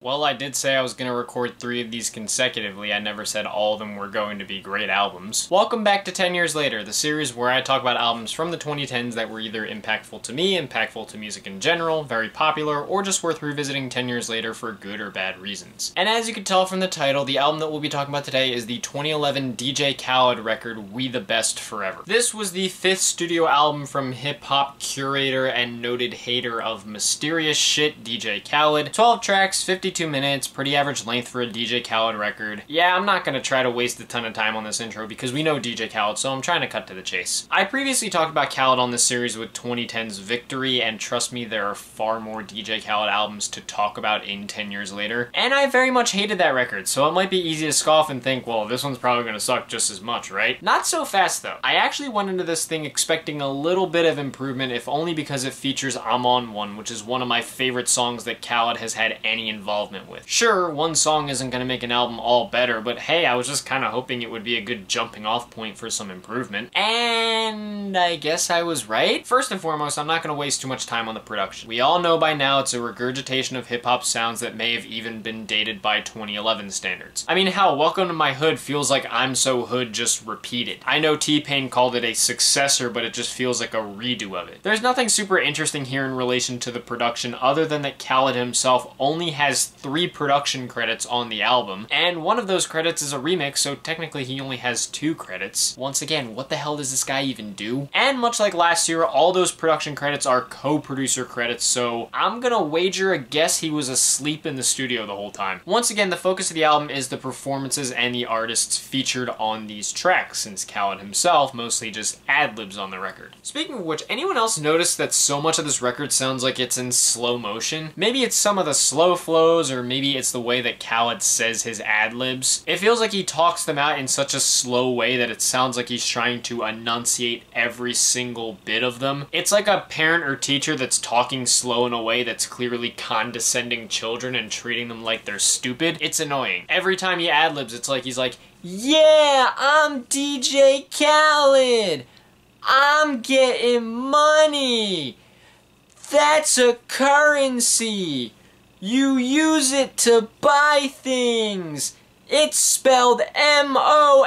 Well, I did say I was going to record 3 of these consecutively. I never said all of them were going to be great albums. Welcome back to 10 Years Later, the series where I talk about albums from the 2010s that were either impactful to me, impactful to music in general, very popular, or just worth revisiting 10 years later for good or bad reasons. And as you can tell from the title, the album that we'll be talking about today is the 2011 DJ Khaled record, We the Best Forever. This was the 5th studio album from hip-hop curator and noted hater of mysterious shit, DJ Khaled. 12 tracks, 52 minutes, pretty average length for a DJ Khaled record. Yeah, I'm not gonna try to waste a ton of time on this intro because we know DJ Khaled, so I'm trying to cut to the chase. I previously talked about Khaled on this series with 2010's Victory, and trust me, there are far more DJ Khaled albums to talk about in 10 years later. And I very much hated that record, so it might be easy to scoff and think, well, this one's probably gonna suck just as much, right? Not so fast though. I actually went into this thing expecting a little bit of improvement, if only because it features I'm On One, which is one of my favorite songs that Khaled has had any involvement with. Sure, one song isn't going to make an album all better, but hey, I was just kind of hoping it would be a good jumping off point for some improvement. And I guess I was right. First and foremost, I'm not going to waste too much time on the production. We all know by now it's a regurgitation of hip-hop sounds that may have even been dated by 2011 standards. I mean, hell, Welcome to My Hood feels like I'm So Hood just repeated. I know T-Pain called it a successor, but it just feels like a redo of it. There's nothing super interesting here in relation to the production other than that Khaled himself only has 3 production credits on the album, and one of those credits is a remix, so technically he only has 2 credits. Once again, what the hell does this guy even do? And much like last year, all those production credits are co-producer credits, so I'm gonna wager a guess he was asleep in the studio the whole time. Once again, the focus of the album is the performances and the artists featured on these tracks, since Khaled himself mostly just ad-libs on the record. Speaking of which, anyone else notice that so much of this record sounds like it's in slow motion? Maybe it's some of the slow flows, or maybe it's the way that Khaled says his ad-libs. It feels like he talks them out in such a slow way that it sounds like he's trying to enunciate every single bit of them. It's like a parent or teacher that's talking slow in a way that's clearly condescending children and treating them like they're stupid. It's annoying. Every time he ad-libs, it's like he's like, yeah, I'm DJ Khaled. I'm getting money. That's a currency. You use it to buy things. It's spelled M-O-N-E-Y.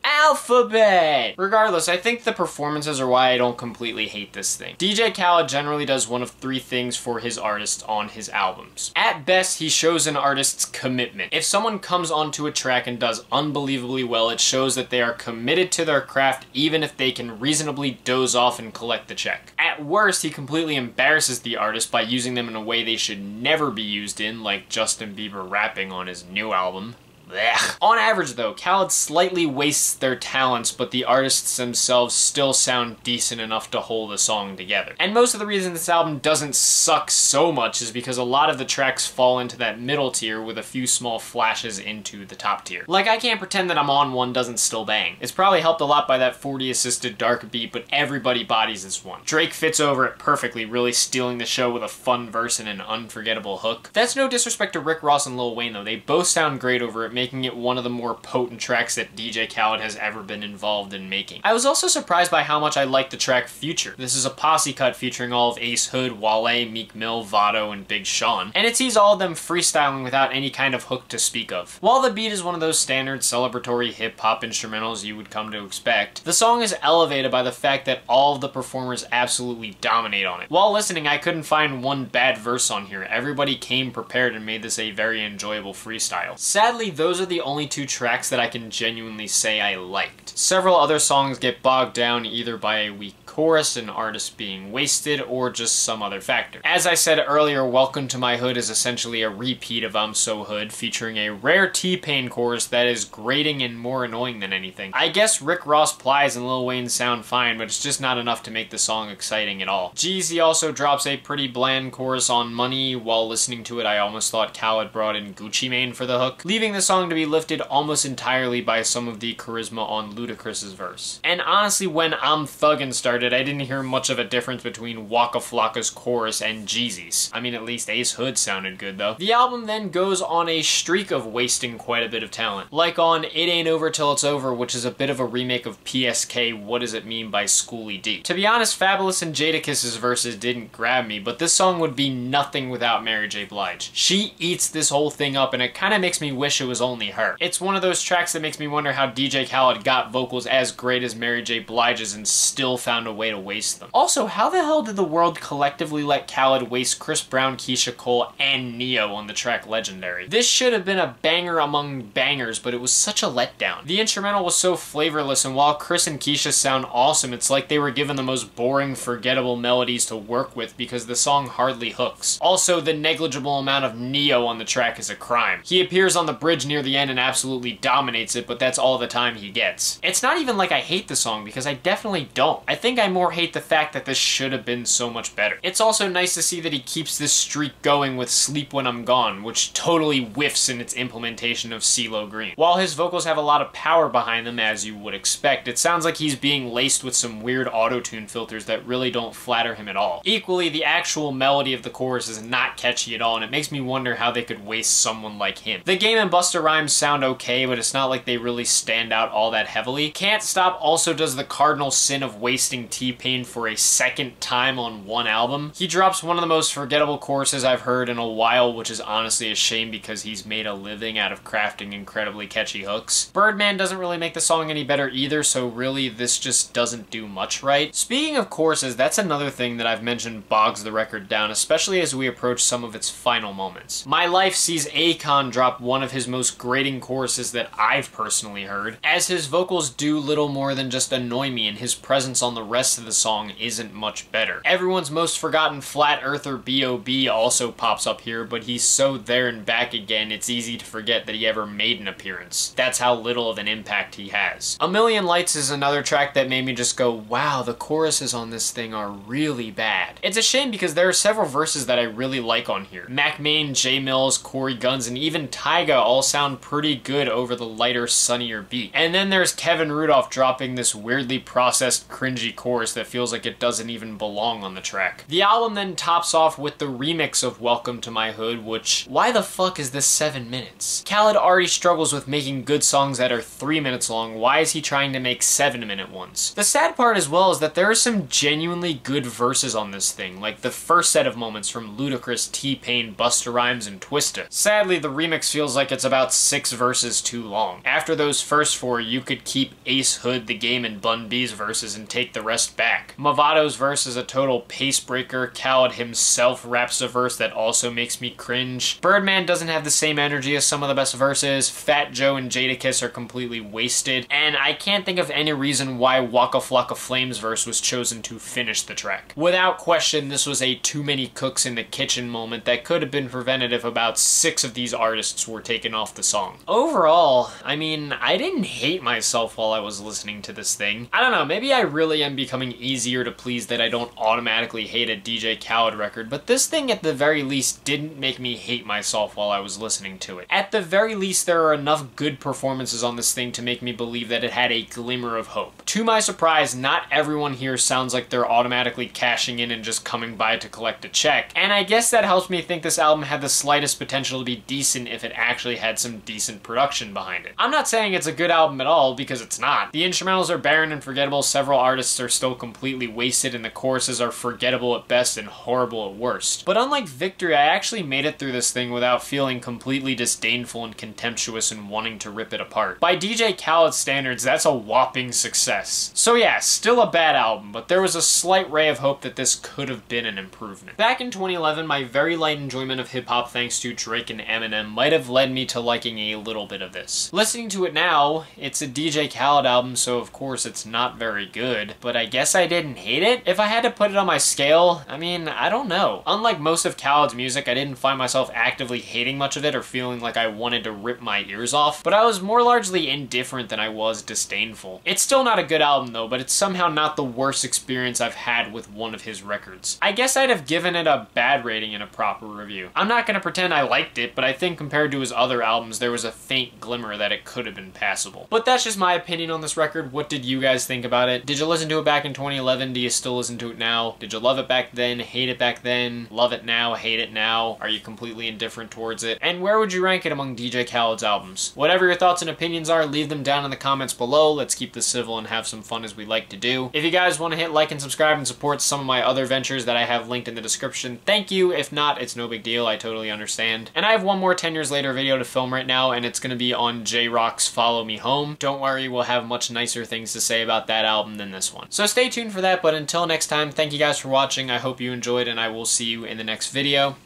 Alphabet! Regardless, I think the performances are why I don't completely hate this thing. DJ Khaled generally does one of 3 things for his artists on his albums. At best, he shows an artist's commitment. If someone comes onto a track and does unbelievably well, it shows that they are committed to their craft even if they can reasonably doze off and collect the check. At worst, he completely embarrasses the artist by using them in a way they should never be used in, like Justin Bieber rapping on his new album. Blech. On average though, Khaled slightly wastes their talents, but the artists themselves still sound decent enough to hold a song together. And most of the reason this album doesn't suck so much is because a lot of the tracks fall into that middle tier with a few small flashes into the top tier. Like, I can't pretend that I'm On One doesn't still bang. It's probably helped a lot by that 40 assisted dark beat, but everybody bodies this one. Drake fits over it perfectly, really stealing the show with a fun verse and an unforgettable hook. That's no disrespect to Rick Ross and Lil Wayne though, they both sound great over it, making it one of the more potent tracks that DJ Khaled has ever been involved in making. I was also surprised by how much I liked the track Future. This is a posse cut featuring all of Ace Hood, Wale, Meek Mill, Vado, and Big Sean, and it sees all of them freestyling without any kind of hook to speak of. While the beat is one of those standard celebratory hip-hop instrumentals you would come to expect, the song is elevated by the fact that all of the performers absolutely dominate on it. While listening, I couldn't find one bad verse on here. Everybody came prepared and made this a very enjoyable freestyle. Sadly, those are the only 2 tracks that I can genuinely say I liked. Several other songs get bogged down either by a weak chorus, an artist being wasted, or just some other factor. As I said earlier, Welcome to My Hood is essentially a repeat of I'm So Hood, featuring a rare T-Pain chorus that is grating and more annoying than anything. I guess Rick Ross, Plies, and Lil Wayne sound fine, but it's just not enough to make the song exciting at all. Jeezy also drops a pretty bland chorus on Money. While listening to it, I almost thought Khaled brought in Gucci Mane for the hook, leaving the song to be lifted almost entirely by some of the charisma on Ludacris's verse. And honestly, when I'm Thuggin' started, Unrelated, I didn't hear much of a difference between Waka Flocka's chorus and Jeezy's. I mean, at least Ace Hood sounded good though. The album then goes on a streak of wasting quite a bit of talent. Like on It Ain't Over Till It's Over, which is a bit of a remake of PSK What Does It Mean by Schoolie D. To be honest, Fabulous and Jadakiss' verses didn't grab me, but this song would be nothing without Mary J. Blige. She eats this whole thing up and it kinda makes me wish it was only her. It's one of those tracks that makes me wonder how DJ Khaled got vocals as great as Mary J. Blige's and still found a way to waste them. Also, how the hell did the world collectively let Khaled waste Chris Brown, Keisha Cole, and Neo on the track Legendary? This should have been a banger among bangers, but it was such a letdown. The instrumental was so flavorless, and while Chris and Keisha sound awesome, it's like they were given the most boring, forgettable melodies to work with because the song hardly hooks. Also, the negligible amount of Neo on the track is a crime. He appears on the bridge near the end and absolutely dominates it, but that's all the time he gets. It's not even like I hate the song, because I definitely don't. I think I more hate the fact that this should have been so much better. It's also nice to see that he keeps this streak going with Sleep When I'm Gone, which totally whiffs in its implementation of CeeLo Green. While his vocals have a lot of power behind them, as you would expect, it sounds like he's being laced with some weird auto-tune filters that really don't flatter him at all. Equally, the actual melody of the chorus is not catchy at all, and it makes me wonder how they could waste someone like him. The Game and Busta Rhymes sound okay, but it's not like they really stand out all that heavily. Can't Stop also does the cardinal sin of wasting T-Pain for a second time on one album. He drops one of the most forgettable choruses I've heard in a while, which is honestly a shame because he's made a living out of crafting incredibly catchy hooks. Birdman doesn't really make the song any better either, so really this just doesn't do much right. Speaking of choruses, that's another thing that I've mentioned bogs the record down, especially as we approach some of its final moments. My Life sees Akon drop one of his most grating choruses that I've personally heard, as his vocals do little more than just annoy me, and his presence on the rest of the song isn't much better. Everyone's most forgotten flat earther B.o.B also pops up here, but he's so there and back again, it's easy to forget that he ever made an appearance. That's how little of an impact he has. A Million Lights is another track that made me just go, wow, the choruses on this thing are really bad. It's a shame because there are several verses that I really like on here. Mac Main, J Mills, Corey Guns, and even Tyga all sound pretty good over the lighter, sunnier beat. And then there's Kevin Rudolph dropping this weirdly processed, cringy chorus that feels like it doesn't even belong on the track. The album then tops off with the remix of Welcome to My Hood, which, why the fuck is this 7 minutes? Khaled already struggles with making good songs that are 3 minutes long, why is he trying to make 7-minute ones? The sad part as well is that there are some genuinely good verses on this thing, like the first set of moments from Ludacris, T-Pain, Busta Rhymes, and Twista. Sadly, the remix feels like it's about 6 verses too long. After those first 4, you could keep Ace Hood, The Game, and Bun B's verses and take the rest back. Movato's verse is a total pace breaker. Khaled himself raps a verse that also makes me cringe. Birdman doesn't have the same energy as some of the best verses. Fat Joe and Jadakiss are completely wasted. And I can't think of any reason why Waka Flocka Flame's verse was chosen to finish the track. Without question, this was a too many cooks in the kitchen moment that could have been prevented if about 6 of these artists were taken off the song. Overall, I mean, I didn't hate myself while I was listening to this thing. I don't know, maybe I really am becoming easier to please that I don't automatically hate a DJ Khaled record, but this thing at the very least didn't make me hate myself while I was listening to it. At the very least, there are enough good performances on this thing to make me believe that it had a glimmer of hope. To my surprise, not everyone here sounds like they're automatically cashing in and just coming by to collect a check, and I guess that helps me think this album had the slightest potential to be decent if it actually had some decent production behind it. I'm not saying it's a good album at all, because it's not. The instrumentals are barren and forgettable, several artists are still completely wasted, and the choruses are forgettable at best and horrible at worst. But unlike Victory, I actually made it through this thing without feeling completely disdainful and contemptuous and wanting to rip it apart. By DJ Khaled standards, that's a whopping success. So yeah, still a bad album, but there was a slight ray of hope that this could have been an improvement. Back in 2011, my very light enjoyment of hip-hop thanks to Drake and Eminem might have led me to liking a little bit of this. Listening to it now, it's a DJ Khaled album, so of course it's not very good, but I guess I didn't hate it? If I had to put it on my scale, I mean, I don't know. Unlike most of Khaled's music, I didn't find myself actively hating much of it or feeling like I wanted to rip my ears off, but I was more largely indifferent than I was disdainful. It's still not a good album though, but it's somehow not the worst experience I've had with one of his records. I guess I'd have given it a bad rating in a proper review. I'm not gonna pretend I liked it, but I think compared to his other albums, there was a faint glimmer that it could have been passable. But that's just my opinion on this record. What did you guys think about it? Did you listen to it back in 2011? Do you still listen to it now? Did you love it back then, hate it back then, love it now, hate it now? Are you completely indifferent towards it? And where would you rank it among DJ Khaled's albums? Whatever your thoughts and opinions are, leave them down in the comments below. Let's keep this civil and have some fun as we like to do. If you guys want to hit like and subscribe and support some of my other ventures that I have linked in the description, thank you. If not, it's no big deal. I totally understand. And I have one more 10 Years Later video to film right now, and it's going to be on J-Rock's Follow Me Home. Don't worry, we'll have much nicer things to say about that album than this one. So stay tuned for that, but until next time, thank you guys for watching. I hope you enjoyed, and I will see you in the next video.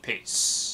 Peace.